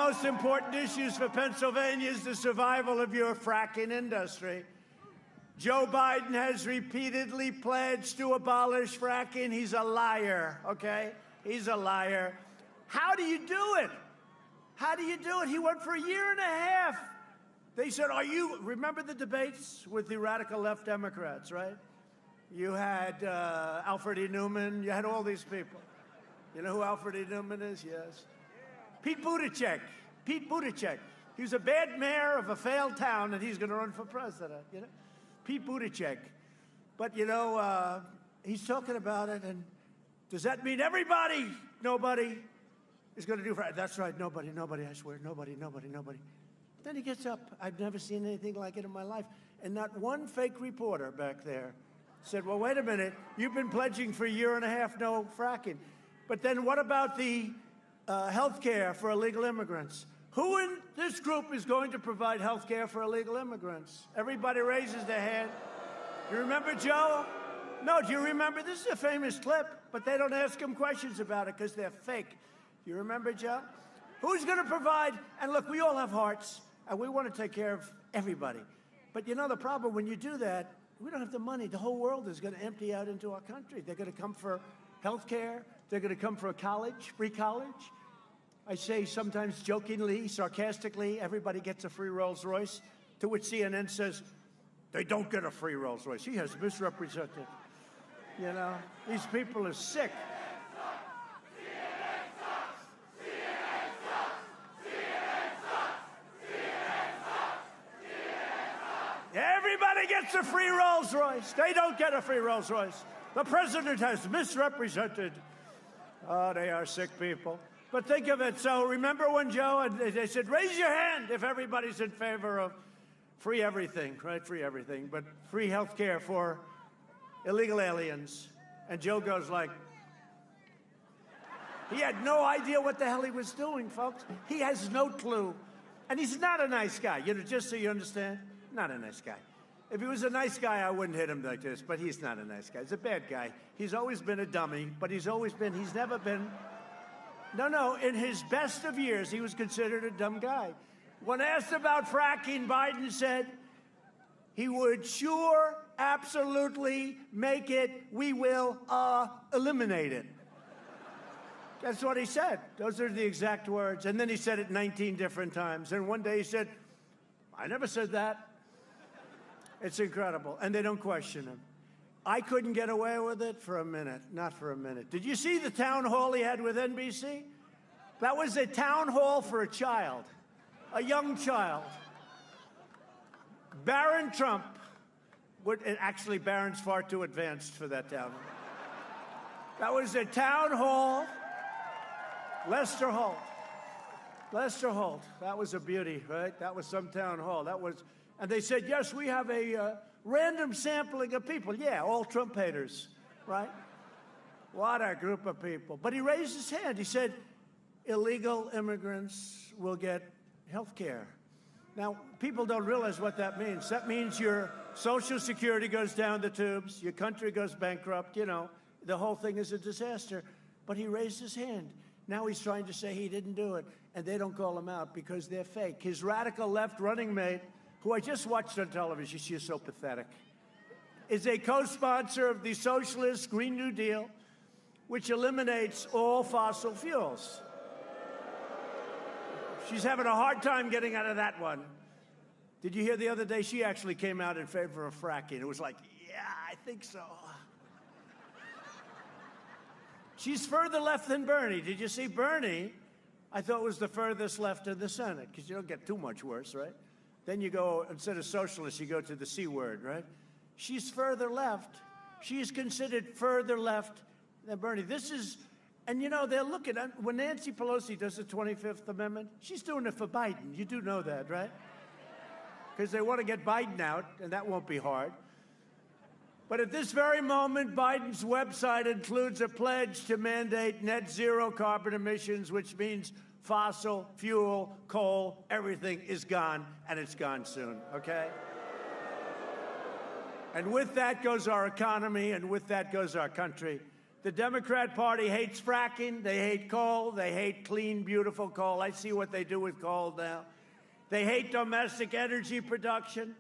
most important issues for Pennsylvania is the survival of your fracking industry. Joe Biden has repeatedly pledged to abolish fracking. He's a liar, okay? He's a liar. How do you do it? How do you do it? He went for a year and a half. They said, remember the debates with the radical left Democrats, right? You had Alfred E. Neuman. You had all these people. You know who Alfred E. Neuman is? Yes. Pete Buttigieg. Pete Buttigieg. He was a bad mayor of a failed town, and he's going to run for president, you know? Pete Buttigieg. But, you know, he's talking about it, and does that mean everybody, nobody is going to do fracking? That's right, nobody, I swear, nobody. Then he gets up. I've never seen anything like it in my life. And not one fake reporter back there said, well, wait a minute, you've been pledging for a year and a half no fracking. But then what about the health care for illegal immigrants? Who in this group is going to provide health care for illegal immigrants? Everybody raises their hand. You remember Joe? No, do you remember? This is a famous clip, but they don't ask him questions about it because they're fake. Do you remember, Joe? Who's going to provide? And look, we all have hearts, and we want to take care of everybody. But you know the problem, when you do that, we don't have the money. The whole world is going to empty out into our country. They're going to come for health care. They're going to come for a college, free college. I say sometimes jokingly, sarcastically, everybody gets a free Rolls Royce, to which CNN says, they don't get a free Rolls Royce. He has misrepresented. You know, these people are sick. Everybody gets a free Rolls Royce. They don't get a free Rolls Royce. The president has misrepresented. Oh, they are sick people. But think of it. So remember when Joe, they said, raise your hand if everybody's in favor of free everything, right? Free everything, but free health care for illegal aliens. And Joe goes like, he had no idea what the hell he was doing, folks. He has no clue. And he's not a nice guy, you know, just so you understand. Not a nice guy. If he was a nice guy, I wouldn't hit him like this, but he's not a nice guy. He's a bad guy. He's always been a dummy, but he's never been, no, in his best of years, he was considered a dumb guy. When asked about fracking, Biden said he would sure, absolutely make it, we will eliminate it. That's what he said. Those are the exact words. And then he said it 19 different times. And one day he said, I never said that. It's incredible. And they don't question him. I couldn't get away with it for a minute. Not for a minute. Did you see the town hall he had with NBC? That was a town hall for a child. A young child. Barron Trump. Actually, Barron's far too advanced for that town hall. That was a town hall. Lester Holt. Lester Holt. That was a beauty, right? That was some town hall. That was... And they said, yes, we have a random sampling of people. Yeah, all Trump haters, right? What a group of people. But he raised his hand. He said, illegal immigrants will get health care. Now, people don't realize what that means. That means your Social Security goes down the tubes, your country goes bankrupt, you know, the whole thing is a disaster. But he raised his hand. Now he's trying to say he didn't do it, and they don't call him out because they're fake. His radical left running mate, who I just watched on television, she is so pathetic, is a co-sponsor of the socialist Green New Deal, which eliminates all fossil fuels. She's having a hard time getting out of that one. Did you hear the other day she actually came out in favor of fracking? It was like, yeah, I think so. She's further left than Bernie. Did you see Bernie? I thought was the furthest left in the Senate, because you don't get too much worse, right? Then you go, instead of socialist, you go to the C word, right? She's further left. She's considered further left than Bernie. This is, and you know, they're looking at, when Nancy Pelosi does the 25th Amendment, she's doing it for Biden. You do know that, right? Because they want to get Biden out, and that won't be hard. But at this very moment, Biden's website includes a pledge to mandate net zero carbon emissions, which means fossil fuel, coal, everything is gone, and it's gone soon, okay? And with that goes our economy, and with that goes our country. The Democrat Party hates fracking. They hate coal. They hate clean, beautiful coal. I see what they do with coal now. They hate domestic energy production.